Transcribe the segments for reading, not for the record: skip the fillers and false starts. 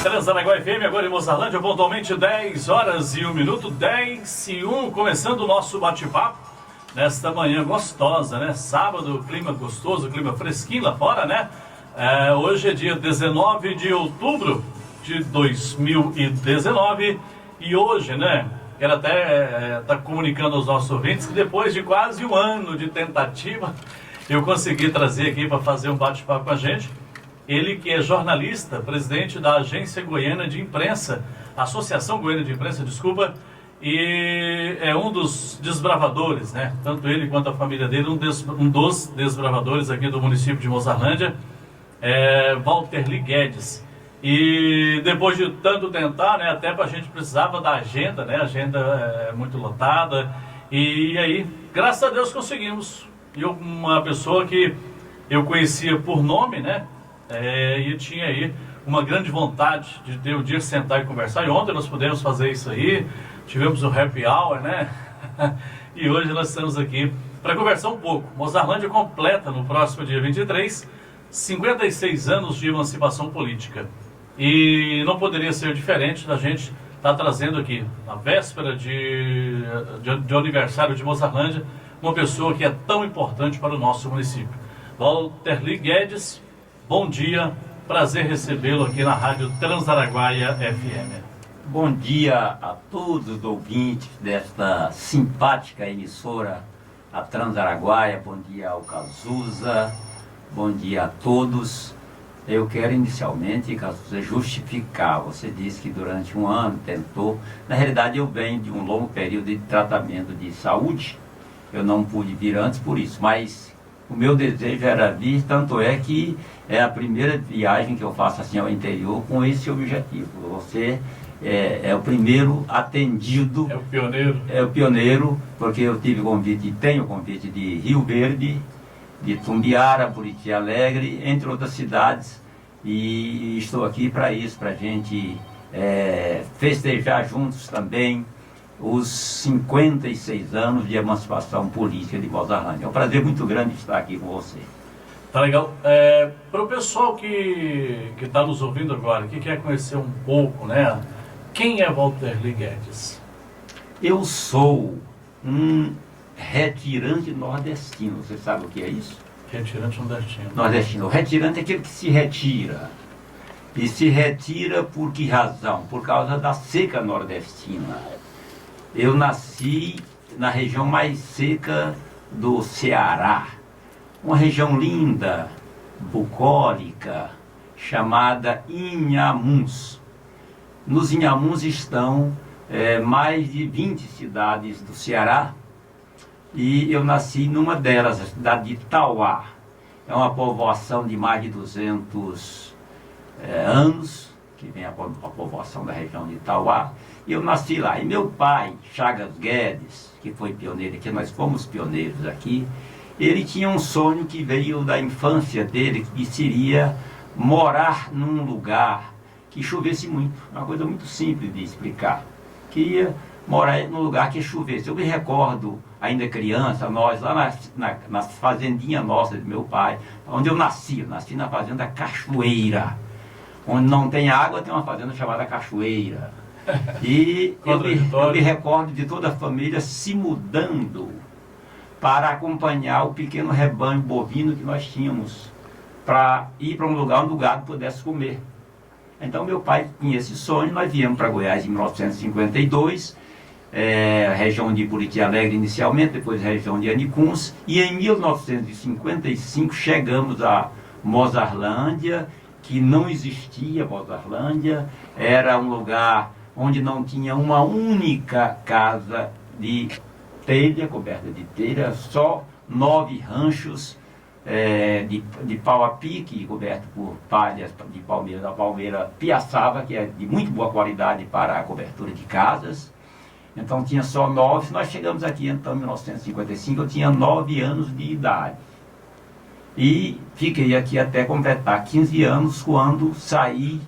Transaraguá FM, agora em Mozarlândia, pontualmente 10 horas e 1 minuto, 10 e 1, começando o nosso bate-papo nesta manhã gostosa, né? Sábado, clima gostoso, clima fresquinho lá fora, né? Hoje é dia 19 de outubro de 2019 e hoje, né? Quero até estar comunicando aos nossos ouvintes que depois de quase um ano de tentativa, eu consegui trazer aqui para fazer um bate-papo com a gente. Ele que é jornalista, presidente da Agência Goiana de Imprensa, Associação Goiana de Imprensa, desculpa, e é um dos desbravadores, né? Tanto ele quanto a família dele, um dos desbravadores aqui do município de Mozarlândia, Walterli Guedes. E depois de tanto tentar, né, até a gente precisava da agenda, né? A agenda é muito lotada. E aí, graças a Deus conseguimos. E uma pessoa que eu conhecia por nome, né? E tinha aí uma grande vontade de ter o dia sentar e conversar. E ontem nós pudemos fazer isso aí. Tivemos o happy hour, né? E hoje nós estamos aqui para conversar um pouco. Mozarlândia completa no próximo dia 23, 56 anos de emancipação política. E não poderia ser diferente da gente estar trazendo aqui, na véspera de aniversário de Mozarlândia, uma pessoa que é tão importante para o nosso município. Walterli Guedes, bom dia, prazer recebê-lo aqui na Rádio Transaraguaia FM. Bom dia a todos os ouvintes desta simpática emissora, a Transaraguaia. Bom dia ao Cazuza, bom dia a todos. Eu quero inicialmente, Cazuza, justificar. Você disse que durante um ano tentou. Na realidade, eu venho de um longo período de tratamento de saúde. Eu não pude vir antes por isso, mas o meu desejo era vir, tanto é que é a primeira viagem que eu faço assim ao interior com esse objetivo. Você é o primeiro atendido. É o pioneiro. É o pioneiro, porque eu tive convite, tenho convite de Rio Verde, de Tumbiara, Buriti Alegre, entre outras cidades. E estou aqui para isso, para a gente festejar juntos também os 56 anos de emancipação política de Mozarlândia. É um prazer muito grande estar aqui com você. Tá legal. Para o pessoal que está nos ouvindo agora, que quer conhecer um pouco, né? Quem é Walterli Guedes? Eu sou um retirante nordestino. Você sabe o que é isso? Retirante nordestino. Nordestino. O retirante é aquele que se retira. E se retira por que razão? Por causa da seca nordestina. Eu nasci na região mais seca do Ceará, uma região linda, bucólica, chamada Inhamuns. Nos Inhamuns estão mais de 20 cidades do Ceará, e eu nasci numa delas, a cidade de Tauá. É uma povoação de mais de 200 anos, que vem a povoação da região de Tauá. E eu nasci lá. E meu pai, Chagas Guedes, que foi pioneiro aqui, nós fomos pioneiros aqui, ele tinha um sonho que veio da infância dele, que seria morar num lugar que chovesse muito. Uma coisa muito simples de explicar. Queria morar num lugar que chovesse. Eu me recordo, ainda criança, nós lá na fazendinha nossa de meu pai, onde eu nasci na fazenda Cachoeira. Onde não tem água, tem uma fazenda chamada Cachoeira. E eu me recordo de toda a família se mudando para acompanhar o pequeno rebanho bovino que nós tínhamos, para ir para um lugar onde o gado pudesse comer. Então meu pai tinha esse sonho, nós viemos para Goiás em 1952, região de Buriti Alegre inicialmente, depois região de Anicuns, e em 1955 chegamos a Mozarlândia, que não existia Mozarlândia, era um lugar onde não tinha uma única casa de telha, coberta de telha, só 9 ranchos de pau a pique, coberto por palhas de palmeira, da palmeira piaçava, que é de muito boa qualidade para a cobertura de casas. Então tinha só 9, nós chegamos aqui então em 1955, eu tinha 9 anos de idade. E fiquei aqui até completar 15 anos, quando saí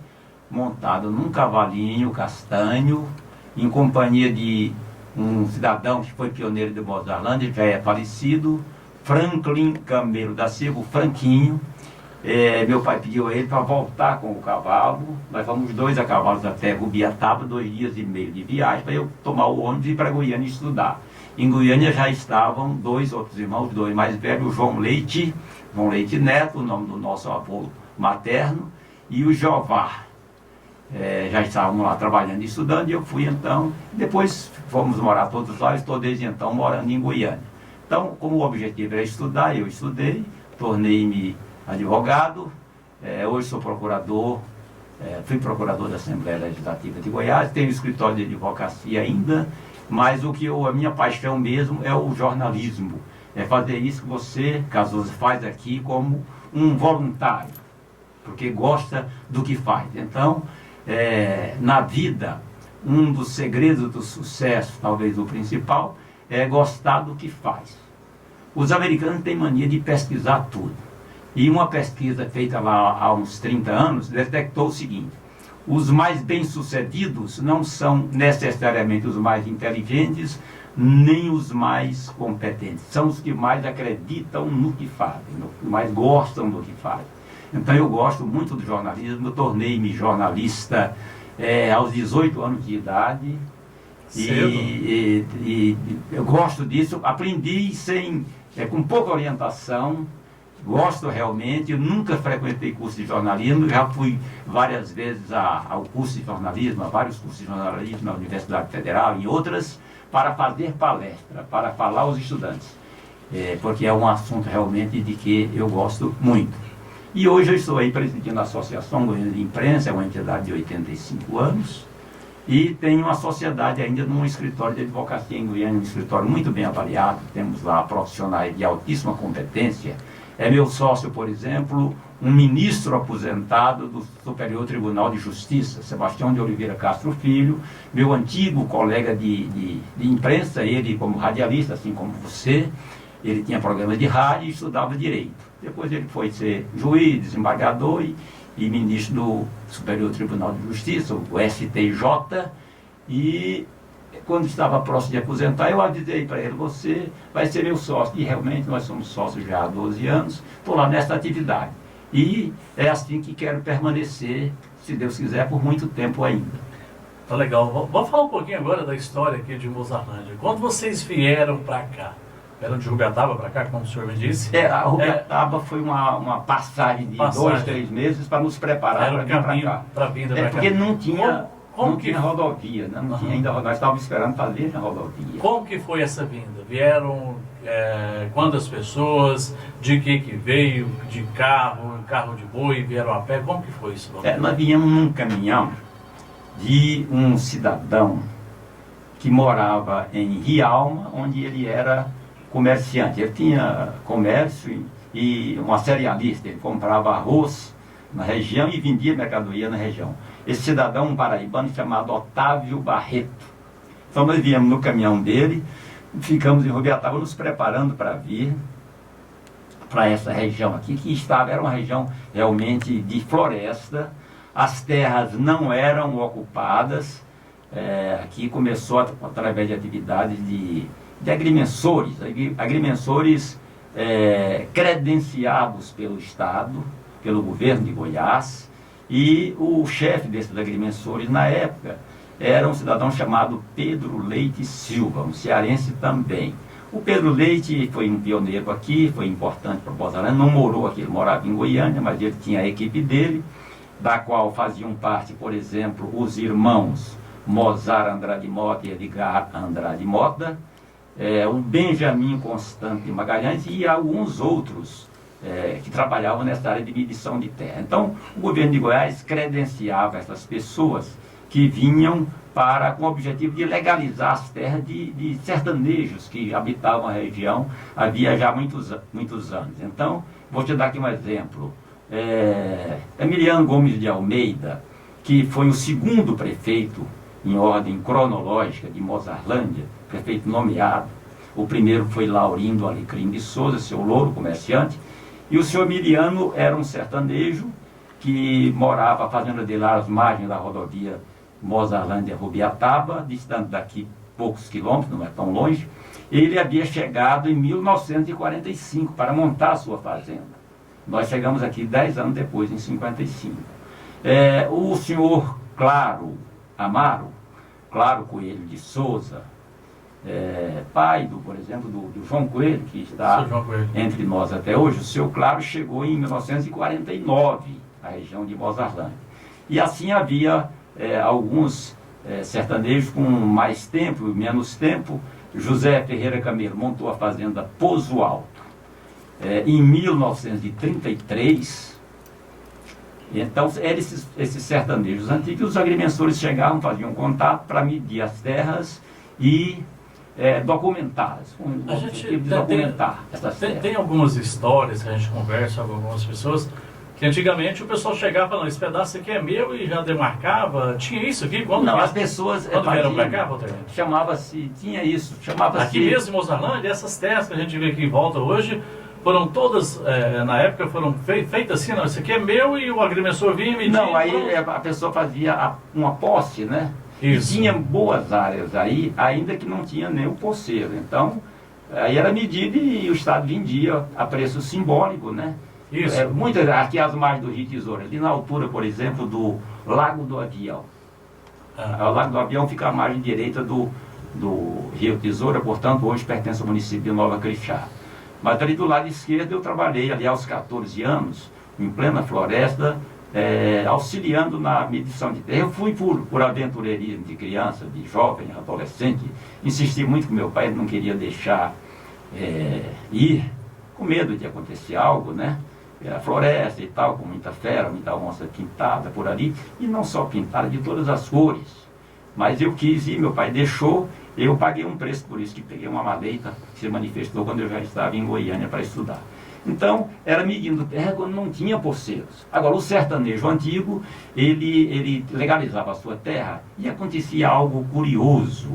montado num cavalinho castanho, em companhia de um cidadão que foi pioneiro de Mozarlândia, já é falecido, Franklin Camelo da Silva, o Franquinho. meu pai pediu a ele para voltar com o cavalo. Nós fomos 2 a cavalos até Rubiataba, 2 dias e meio de viagem, para eu tomar o ônibus e ir para Goiânia estudar. Em Goiânia já estavam 2 outros irmãos, 2 mais velhos, o João Leite Neto, o nome do nosso avô materno, e o Jová. Já estávamos lá trabalhando e estudando, e eu fui então, depois fomos morar todos lá, estou desde então morando em Goiânia. Então, como o objetivo era estudar, eu estudei, tornei-me advogado, hoje sou procurador, fui procurador da Assembleia Legislativa de Goiás, tenho escritório de advocacia ainda, mas a minha paixão mesmo é o jornalismo, é fazer isso que você, Casuso, faz aqui como um voluntário, porque gosta do que faz. Então, na vida, um dos segredos do sucesso, talvez o principal, é gostar do que faz. Os americanos têm mania de pesquisar tudo. E uma pesquisa feita lá há uns 30 anos detectou o seguinte: os mais bem-sucedidos não são necessariamente os mais inteligentes, nem os mais competentes. São os que mais acreditam no que fazem, que mais gostam do que fazem. Então eu gosto muito do jornalismo, eu tornei-me jornalista aos 18 anos de idade. E eu gosto disso, aprendi com pouca orientação, gosto realmente. Eu nunca frequentei curso de jornalismo, já fui várias vezes ao curso de jornalismo, a vários cursos de jornalismo na Universidade Federal e outras, para fazer palestra, para falar aos estudantes, porque é um assunto realmente de que eu gosto muito. E hoje eu estou aí presidindo a Associação Goiana de Imprensa, é uma entidade de 85 anos, e tenho uma sociedade ainda num escritório de advocacia em Goiânia, um escritório muito bem avaliado, temos lá profissionais de altíssima competência. É meu sócio, por exemplo, um ministro aposentado do Superior Tribunal de Justiça, Sebastião de Oliveira Castro Filho, meu antigo colega de imprensa, ele como radialista, assim como você, ele tinha programa de rádio e estudava Direito. Depois ele foi ser juiz, desembargador e ministro do Superior Tribunal de Justiça, o STJ, e quando estava próximo de aposentar, eu avisei para ele: você vai ser meu sócio. E realmente nós somos sócios já há 12 anos, estou lá nessa atividade. E é assim que quero permanecer, se Deus quiser, por muito tempo ainda. Tá legal. Vamos falar um pouquinho agora da história aqui de Mozarlândia. Quando vocês vieram para cá? Vieram de Rubiataba para cá, como o senhor me disse? A Rubiataba foi uma passagem de 2, 3 meses para nos preparar para vir para cá. Para vir para cá. Porque não tinha... Não tinha rodovia, né? Não tinha ainda rodovia. Nós estávamos esperando fazer a rodovia. Como que foi essa vinda? Vieram quantas pessoas? De que veio? De carro de boi? Vieram a pé? Como que foi isso? Nós viemos num caminhão de um cidadão que morava em Rialma, onde ele era comerciante. Ele tinha comércio e uma cerealista. Ele comprava arroz na região e vendia mercadoria na região. Esse cidadão, um paraibano chamado Otávio Barreto. Então nós viemos no caminhão dele, ficamos em Rubiataba nos preparando para vir para essa região aqui, que era uma região realmente de floresta. As terras não eram ocupadas. Aqui começou através de atividades de agrimensores credenciados pelo Estado, pelo governo de Goiás. E o chefe desses agrimensores, na época, era um cidadão chamado Pedro Leite Silva, um cearense também. O Pedro Leite foi um pioneiro aqui, foi importante para Mozarlândia, não morou aqui, ele morava em Goiânia, mas ele tinha a equipe dele, da qual faziam parte, por exemplo, os irmãos Mozart Andrade Mota e Edgar Andrade Mota, o Benjamin Constante Magalhães e alguns outros que trabalhavam nessa área de medição de terra. Então, o governo de Goiás credenciava essas pessoas que vinham com o objetivo de legalizar as terras de sertanejos que habitavam a região havia já muitos anos. Então, vou te dar aqui um exemplo. Emiliano Gomes de Almeida, que foi o segundo prefeito em ordem cronológica de Mozarlândia, prefeito nomeado. O primeiro foi Laurindo Alecrim de Souza, seu louro, comerciante. E o senhor Emiliano era um sertanejo que morava, a fazenda dele lá às margens da rodovia Mozarlândia-Rubiataba, distante daqui poucos quilômetros, não é tão longe. Ele havia chegado em 1945 para montar a sua fazenda. Nós chegamos aqui 10 anos depois, em 55. O senhor Claro Amaro, Claro Coelho de Souza, pai, por exemplo, do João Coelho, que está entre nós até hoje, o seu Claro chegou em 1949 à região de Mozarlândia. E assim havia alguns sertanejos com mais tempo e menos tempo. José Ferreira Camelo montou a fazenda Pouso Alto em 1933. Então, eram esses sertanejos antigos. Os agrimensores chegavam, faziam contato para medir as terras e documentá-las. A gente documentar essas terras. Tem algumas histórias que a gente conversa com algumas pessoas, que antigamente o pessoal chegava e falava, esse pedaço aqui é meu, e já demarcava. Tinha isso aqui? As pessoas quando vieram para cá, Walter? Chamava-se, tinha isso, chamava-se... Aqui mesmo em Mozarlândia, essas terras que a gente vê aqui em volta hoje, foram todas, na época, foram feitas assim, não, isso aqui é meu, e o agrimensor vinha e media. Não, aí a pessoa fazia uma posse, né? Isso. E tinha boas áreas aí, ainda que não tinha nem o poceiro. Então, aí era medida e o Estado vendia a preço simbólico, né? Isso. Aqui às margens do Rio Tesoura, ali na altura, por exemplo, do Lago do Avião. O Lago do Avião fica à margem direita do Rio Tesoura, portanto, hoje pertence ao município de Nova Crixá. Mas ali do lado esquerdo eu trabalhei ali aos 14 anos, em plena floresta, auxiliando na medição de terra. Eu fui por aventureirismo de criança, de jovem, adolescente, insisti muito com meu pai, ele não queria deixar ir, com medo de acontecer algo, né? A floresta e tal, com muita fera, muita onça pintada por ali, e não só pintada, de todas as cores. Mas eu quis ir, meu pai deixou, eu paguei um preço por isso, que peguei uma maleta que se manifestou quando eu já estava em Goiânia para estudar. Então, era medindo terra quando não tinha poceiros. Agora, o sertanejo antigo, ele legalizava a sua terra e acontecia algo curioso,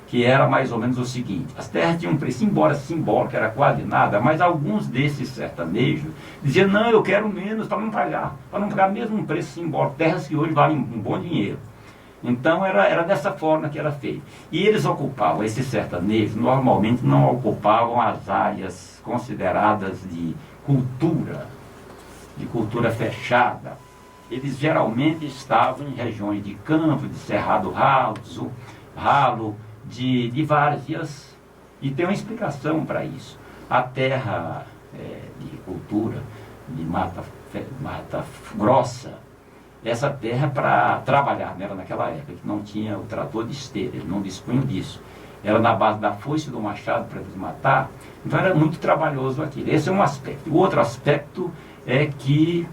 que era mais ou menos o seguinte: as terras tinham um preço, embora simbólico, era quase nada, mas alguns desses sertanejos diziam, não, eu quero menos para não pagar mesmo um preço simbólico, terras que hoje valem um bom dinheiro. Então era dessa forma que era feito. E eles ocupavam, esses sertanejos, normalmente não ocupavam as áreas consideradas de cultura fechada. Eles geralmente estavam em regiões de campo, de cerrado ralo, de várzeas, e tem uma explicação para isso. A terra de cultura, de mata grossa, essa terra para trabalhar nela naquela época, que não tinha o trator de esteira, eles não dispunham disso. Era na base da foice e do machado para desmatar, então era muito trabalhoso aquilo. Esse é um aspecto. O outro aspecto é que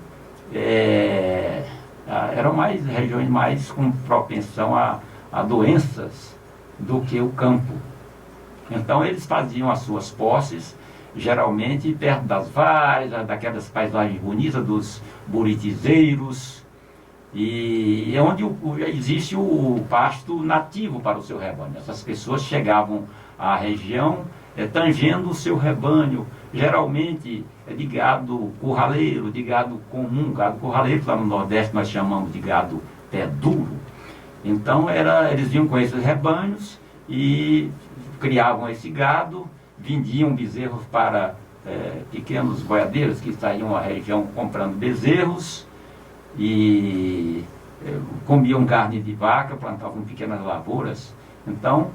eram regiões mais com propensão a doenças do que o campo. Então eles faziam as suas posses, geralmente perto das várzeas, daquelas paisagens bonitas dos buritizeiros, e é onde existe o pasto nativo para o seu rebanho. Essas pessoas chegavam à região tangendo o seu rebanho, geralmente de gado curraleiro, de gado comum, gado curraleiro, lá no Nordeste nós chamamos de gado pé duro. Então eles vinham com esses rebanhos e criavam esse gado, vendiam bezerros para pequenos boiadeiros que saíam à região comprando bezerros, e comiam carne de vaca, plantavam pequenas lavouras. Então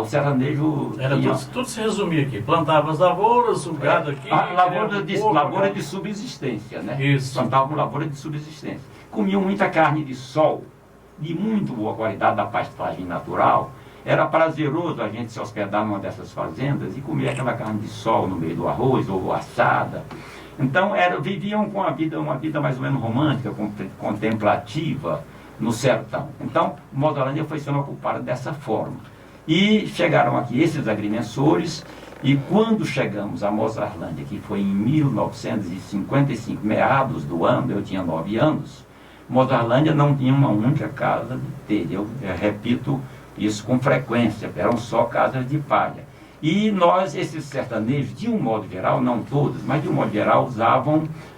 o sertanejo... Tudo se resumia aqui: plantava as lavouras, o gado aqui... Lavoura de subsistência, né? Isso. Plantavam lavoura de subsistência. Comiam muita carne de sol, de muito boa qualidade, da pastagem natural. Era prazeroso a gente se hospedar numa dessas fazendas e comer aquela carne de sol no meio do arroz, ou assada. Então viviam com uma vida mais ou menos romântica, contemplativa no sertão. Então Mozarlândia foi sendo ocupada dessa forma. E chegaram aqui esses agrimensores, e quando chegamos a Mozarlândia, que foi em 1955, meados do ano, eu tinha 9 anos, Mozarlândia não tinha uma única casa de telha. Eu repito isso com frequência, eram só casas de palha. E esses sertanejos, de um modo geral, não todos, mas de um modo geral,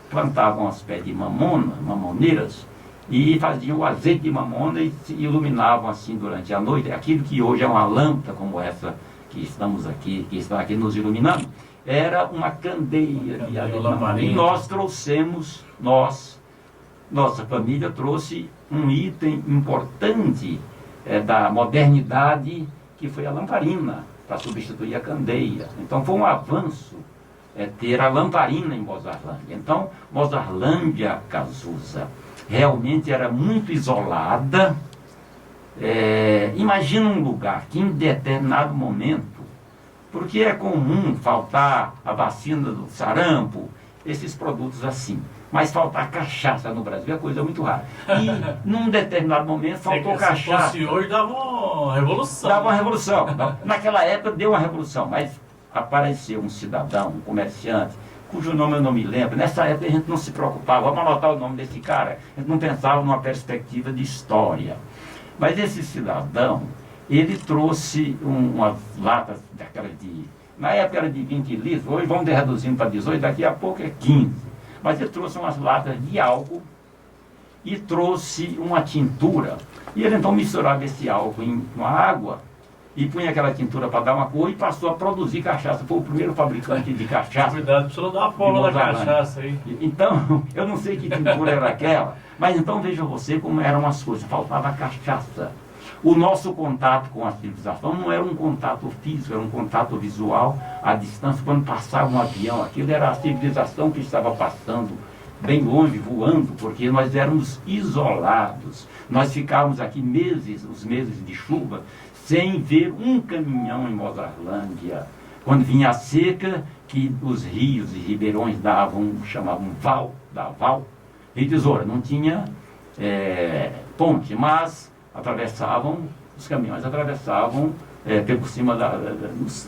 plantavam as pés de mamoneiras, e faziam o azeite de mamona e se iluminavam assim durante a noite. Aquilo que hoje é uma lâmpada como essa que está aqui nos iluminando, era uma candeia de alemão. E lamparina. nós trouxemos, nossa família trouxe um item importante da modernidade, que foi a lamparina, para substituir a candeia. Então foi um avanço ter a lamparina em Mozarlândia. Então, Mozarlândia, Cazuza, realmente era muito isolada. Imagina um lugar que em determinado momento, porque é comum faltar a vacina do sarampo, esses produtos assim, mas faltar cachaça no Brasil é coisa muito rara. E num determinado momento faltou cachaça. Se fosse hoje dava uma revolução. Dava uma revolução. Naquela época deu uma revolução, mas apareceu um cidadão, um comerciante, cujo nome eu não me lembro. Nessa época a gente não se preocupava, vamos anotar o nome desse cara. A gente não pensava numa perspectiva de história. Mas esse cidadão, ele trouxe umas latas daquelas de... Na época era de 20 litros, hoje vamos reduzindo para 18, daqui a pouco é 15. Mas ele trouxe umas latas de álcool e trouxe uma tintura. E ele então misturava esse álcool em uma água e punha aquela tintura para dar uma cor e passou a produzir cachaça. Foi o primeiro fabricante de cachaça. Cuidado, precisa dar a forma da cachaça aí. Então, eu não sei que tintura era aquela, mas então veja você como eram as coisas. Faltava cachaça. O nosso contato com a civilização não era um contato físico, era um contato visual à distância. Quando passava um avião, aquilo era a civilização que estava passando bem longe, voando, porque nós éramos isolados. Nós ficávamos aqui meses, os meses de chuva, sem ver um caminhão em Mozarlândia. Quando vinha a seca, que os rios e ribeirões chamavam val, Rio Tesoura, não tinha ponte, mas os caminhões atravessavam por cima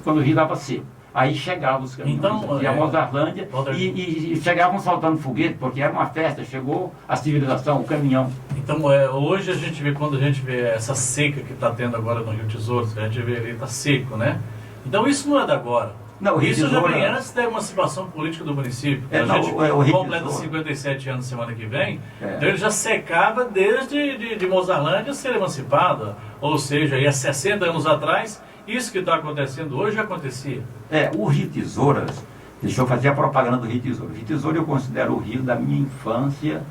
quando o rio dava seco. Aí chegavam os caminhões aqui a Mozarlândia e chegavam soltando foguete, porque era uma festa, chegou a civilização, o caminhão. Então, hoje a gente vê, quando a gente vê essa seca que está tendo agora no Rio Tesouro, a gente vê ele está seco, né? Então isso não é da agora. Não, isso já vem antes da emancipação política do município. A gente completa 57 anos semana que vem, então ele já secava desde de Mozarlândia ser emancipada. Ou seja, há 60 anos atrás, isso que está acontecendo hoje já acontecia. O Rio Tesouras, deixa eu fazer a propaganda do Rio Tesouro. O Rio Tesouro eu considero o rio da minha infância,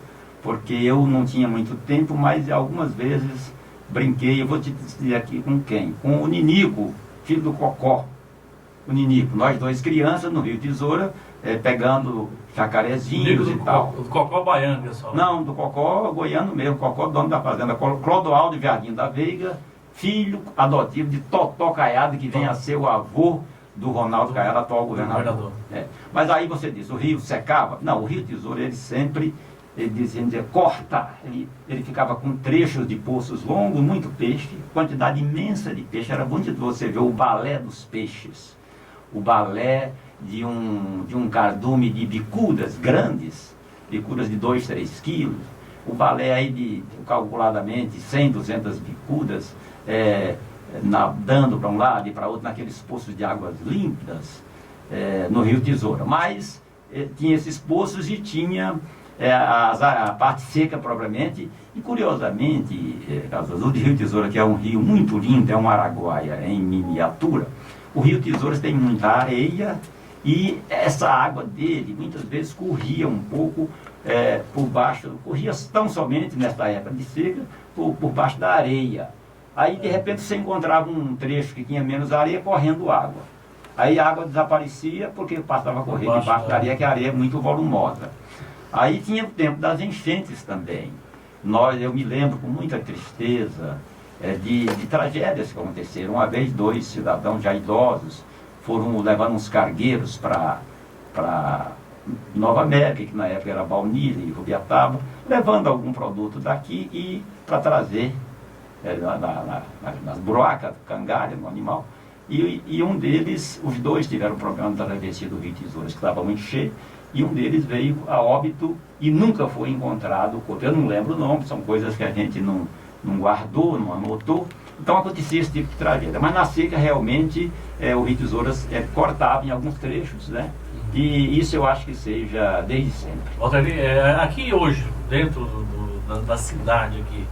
porque eu não tinha muito tempo, mas algumas vezes brinquei, eu vou te dizer aqui com quem? Com o Ninico, filho do Cocó. O Ninico, nós dois crianças no Rio Tesoura, pegando jacarezinhos e tal. Do Cocó baiano, pessoal. Não, do Cocó goiano mesmo, Cocó dono da fazenda, Clodoaldo Jardim da Veiga, filho adotivo de Totó Caiado, que vem a ser o avô do Ronaldo Caiado, atual governador. Mas aí você diz, o rio secava? Não, o Rio Tesouro, ele dizia, corta. Ele ficava com trechos de poços longos, muito peixe, quantidade imensa de peixe. Era bonito você ver o balé dos peixes. O balé de um cardume de bicudas grandes, bicudas de 2, 3 quilos. O balé aí de, calculadamente, 100, 200 bicudas, nadando para um lado e para outro, naqueles poços de águas límpidas, no Rio Tesoura. Mas tinha esses poços e tinha a parte seca propriamente. E curiosamente, o Rio Tesoura, que é um rio muito lindo, é um araguaia em miniatura, o Rio Tesoura tem muita areia e essa água dele muitas vezes corria um pouco por baixo, corria tão somente nessa época de seca, por baixo da areia. Aí de repente você encontrava um trecho que tinha menos areia correndo água. Aí a água desaparecia porque passava a correr debaixo da areia, que a areia é muito volumosa. Aí tinha o tempo das enchentes também. Eu me lembro com muita tristeza de tragédias que aconteceram. Uma vez 2 cidadãos já idosos foram levando uns cargueiros para Nova América, que na época era Baunilha e Rubiataba, levando algum produto daqui e para trazer nas buracas, cangalha, no animal. E um deles, os 2 tiveram problema da travessia do Rio Tesouras, que estava muito cheio, e um deles veio a óbito e nunca foi encontrado o corpo. Eu não lembro o nome, são coisas que a gente não guardou, não anotou. Então acontecia esse tipo de tragédia. Mas na seca, realmente, o Rio Tesouras cortava em alguns trechos, né? E isso eu acho que seja desde sempre. Walter, aqui hoje, dentro da cidade aqui,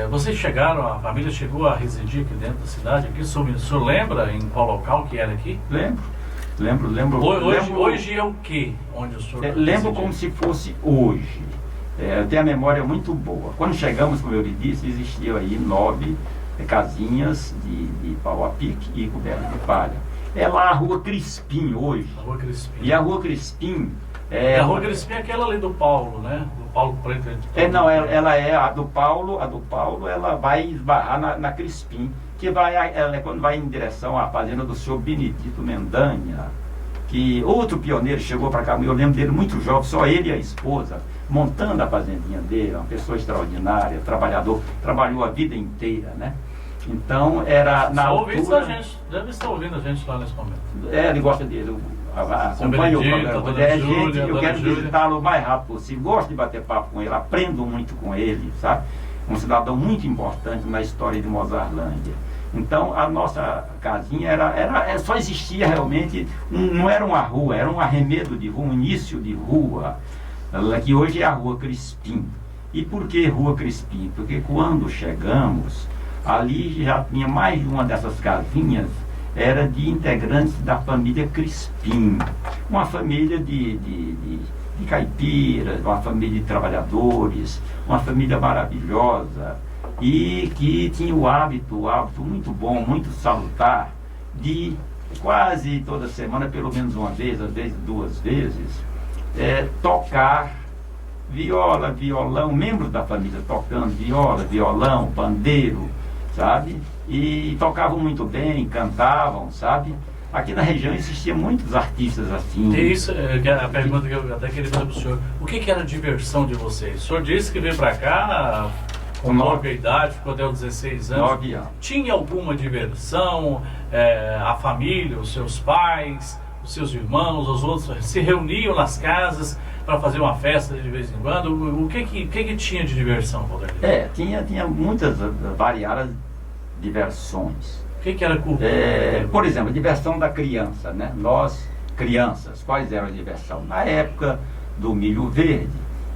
vocês chegaram, a família chegou a residir aqui dentro da cidade? Aqui, o senhor lembra em qual local que era aqui? Lembro. Lembro. Hoje é o quê? Onde o senhor Lembro como se fosse hoje. Eu tenho a memória muito boa. Quando chegamos, como eu lhe disse, existiam aí 9 casinhas de pau a pique e coberta de palha. É lá a Rua Crispim hoje. A Rua Crispim. E a Rua Crispim... A Rua Crispim é aquela ali do Paulo, né? Do Paulo Preto. Ela é a do Paulo, ela vai esbarrar na Crispim, que ela é quando vai em direção à fazenda do senhor Benedito Mendanha, que outro pioneiro chegou para cá, eu lembro dele muito jovem, só ele e a esposa, montando a fazendinha dele, uma pessoa extraordinária, trabalhador, trabalhou a vida inteira, né? Então era na altura... Deve estar ouvindo a gente lá nesse momento. Ele gosta dele, acompanha o programa. Eu quero visitá-lo o mais rápido possível, gosto de bater papo com ele, aprendo muito com ele, sabe? Um cidadão muito importante na história de Mozarlândia. Então a nossa casinha só existia realmente, não era uma rua, era um arremedo de rua, um início de rua, que hoje é a Rua Crispim. E por que Rua Crispim? Porque quando chegamos, ali já tinha mais de uma dessas casinhas, era de integrantes da família Crispim, uma família de caipiras, uma família de trabalhadores, uma família maravilhosa, e que tinha o hábito muito bom, muito salutar, de quase toda semana, pelo menos uma vez, às vezes 2 vezes, tocar viola, violão, membros da família tocando viola, violão, pandeiro, sabe? E tocavam muito bem, cantavam, sabe? Aqui na região existiam muitos artistas assim. Isso é a pergunta que eu até queria fazer para o senhor. O que era a diversão de vocês? O senhor disse que veio para cá com pouca idade, ficou até os 16 anos. 9 anos. Tinha alguma diversão? A família, os seus pais, os seus irmãos, os outros se reuniam nas casas para fazer uma festa de vez em quando? O que tinha de diversão, Valdir? Tinha muitas variadas diversões. O que era cultura? Por exemplo, a diversão da criança, né? Nós, crianças, quais eram a diversão? Na época do milho verde,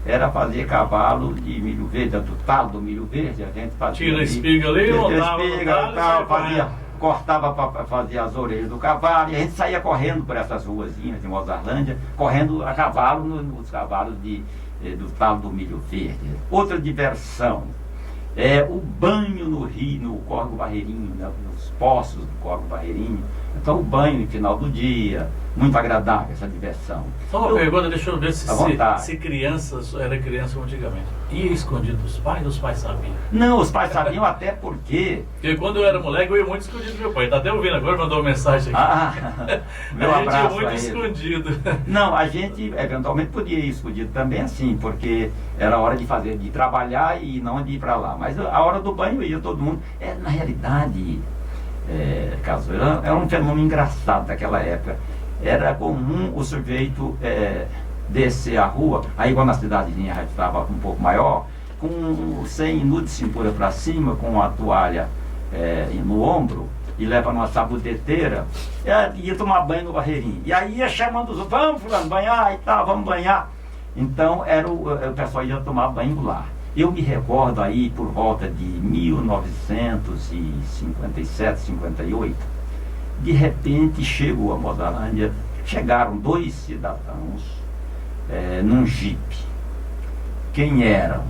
era fazer cavalo de milho verde, do talo do milho verde, a gente fazia... Tira a espiga ali, cortava para fazer as orelhas do cavalo, e a gente saía correndo por essas ruazinhas de Mozarlândia, correndo a cavalo nos cavalos do talo do milho verde. Outra diversão o banho no rio, no Córrego Barreirinho, né, nos poços do Córrego Barreirinho. Então o banho no final do dia, muito agradável essa diversão. Só uma pergunta, deixa eu ver se crianças, era criança antigamente, ia escondido dos pais, os pais sabiam? Não, os pais sabiam até porque quando eu era moleque eu ia muito escondido do meu pai, tá até ouvindo agora, mandou uma mensagem aqui. Meu abraço. A gente ia muito escondido. Não, a gente eventualmente podia ir escondido também assim, porque era hora de trabalhar e não de ir para lá. Mas a hora do banho ia todo mundo. Na realidade, caso era um fenômeno engraçado daquela época. Era comum o sujeito descer a rua, aí igual na cidadezinha já estava um pouco maior, sem nu de cintura para cima, com a toalha no ombro, e leva numa sabudeteira, ia tomar banho no Barreirinho. E aí ia chamando os outros, vamos fulano, banhar e tal, vamos banhar. Então o pessoal ia tomar banho lá. Eu me recordo aí por volta de 1957, 58, de repente chegou a Mozarlândia, chegaram 2 cidadãos num jipe. Quem eram?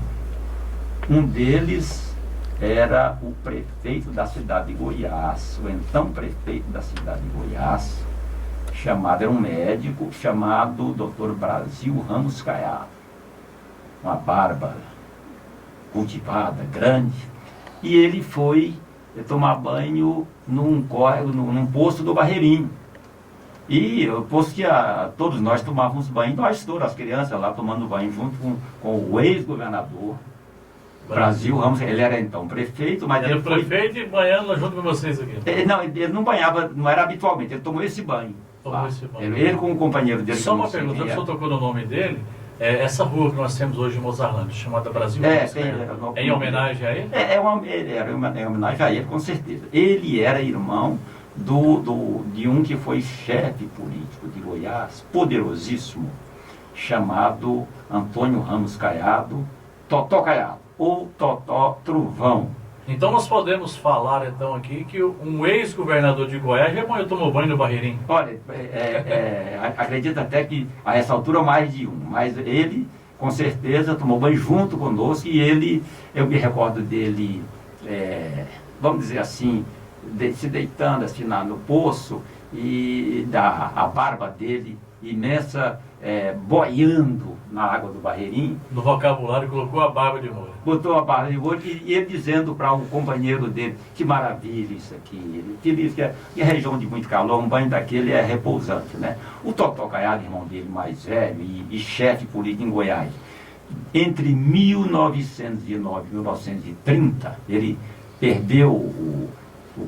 Um deles era o prefeito da cidade de Goiás, o então prefeito da cidade de Goiás, era um médico chamado Dr. Brasil Ramos Caiado, uma barba cultivada, grande, e ele foi tomar banho num poço do Barreirinho. E o poço que todos nós tomávamos banho, nós todas as crianças lá tomando banho junto com o ex-governador Brasil Ramos. Ele era então prefeito, mas ele foi prefeito e banhando junto com vocês aqui. Ele não banhava, não era habitualmente, ele tomou esse banho. Ele com o companheiro dele. Só uma pergunta, o senhor tocou no nome dele. Essa rua que nós temos hoje em Mozarlândia, chamada Brasil Ramos, em homenagem a ele? Era em homenagem a ele, com certeza. Ele era irmão de um que foi chefe político de Goiás, poderosíssimo, chamado Antônio Ramos Caiado, Totó Caiado, ou Totó Trovão. Então nós podemos falar então aqui que um ex-governador de Goiás já tomou banho no Barreirinho. Olha, acredito até que a essa altura mais de um, mas ele com certeza tomou banho junto conosco e ele, eu me recordo dele, vamos dizer assim, se deitando assim no poço e a barba dele imensa, boiando na água do Barreirinho. No vocabulário colocou a barba de molho. Botou a barba de molho e ele dizendo para um companheiro dele, que maravilha isso aqui. Ele diz que em região de muito calor, um banho daquele é repousante, né? O Totó Caiado, irmão dele mais velho e chefe político em Goiás, entre 1909 e 1930, ele perdeu o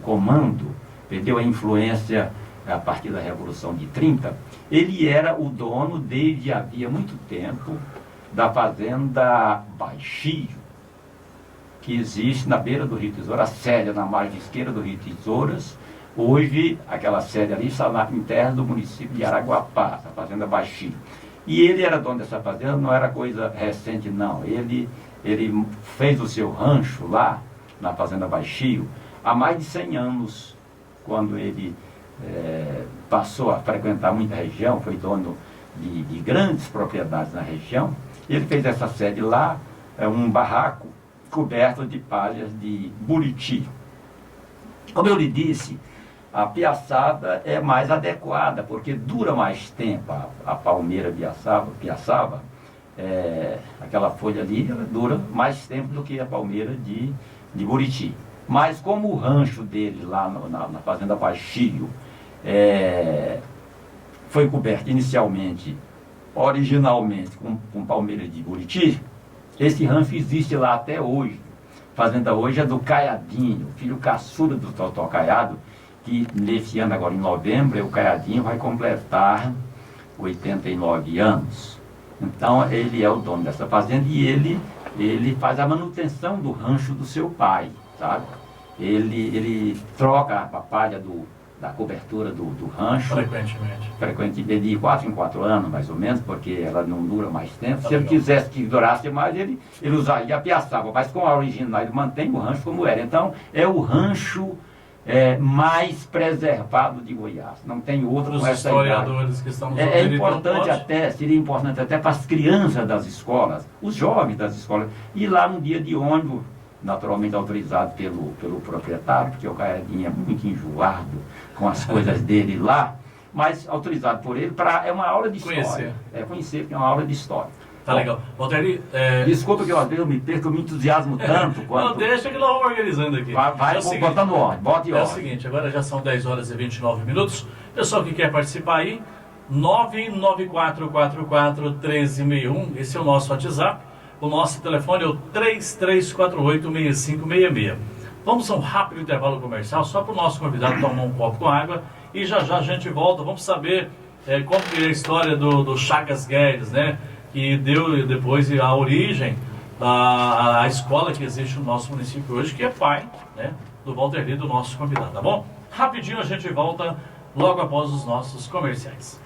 comando, perdeu a influência a partir da Revolução de 30, ele era o dono, desde havia muito tempo, da fazenda Baixio, que existe na beira do Rio Tesouras, a sede na margem esquerda do Rio Tesouras. Hoje, aquela sede ali está em terra do município de Araguapá, a fazenda Baixio. E ele era dono dessa fazenda, não era coisa recente não, ele fez o seu rancho lá, na fazenda Baixio, há mais de 100 anos, quando ele passou a frequentar muita região, foi dono de grandes propriedades na região. Ele fez essa sede lá, um barraco coberto de palhas de buriti. Como eu lhe disse, a piaçaba é mais adequada, porque dura mais tempo. A palmeira piaçaba, aquela folha ali, ela dura mais tempo do que a palmeira de buriti. Mas como o rancho dele lá na fazenda Baixio foi coberto originalmente com palmeira de buriti, esse rancho existe lá até hoje. A fazenda hoje é do Caiadinho, filho caçula do Totó Caiado, que nesse ano, agora em novembro, o Caiadinho vai completar 89 anos. Então ele é o dono dessa fazenda e ele faz a manutenção do rancho do seu pai, sabe? Ele troca a palha da cobertura do rancho. Frequentemente, de 4 em 4 anos, mais ou menos, porque ela não dura mais tempo. Se ele quisesse que durasse mais, ele usaria a piaçaba, mas com a original ele mantém o rancho como era. Então, é o rancho mais preservado de Goiás. Não tem outro com essa historiadores que estão nos seria importante até para as crianças das escolas, os jovens das escolas, ir lá num dia de ônibus, naturalmente autorizado pelo proprietário, porque o Caiadinho é muito enjoado com as coisas dele lá, mas autorizado por ele, é uma aula de história. Conhecer, porque é uma aula de história. Tá legal. Valteri, desculpa que às vezes eu me perco, eu me entusiasmo tanto. Não, deixa que nós vamos organizando aqui. Vai botando ordem, bote ordem. É o seguinte, agora já são 10 horas e 29 minutos. Pessoal que quer participar aí, 994441361, esse é o nosso WhatsApp. O nosso telefone é o 3348-6566. Vamos a um rápido intervalo comercial, só para o nosso convidado tomar um copo com água. E já já a gente volta, vamos saber como que é a história do Chagas Guedes, né? Que deu depois a origem à escola que existe no nosso município hoje, que é pai, né, do Valteri, do nosso convidado, tá bom? Rapidinho a gente volta logo após os nossos comerciais.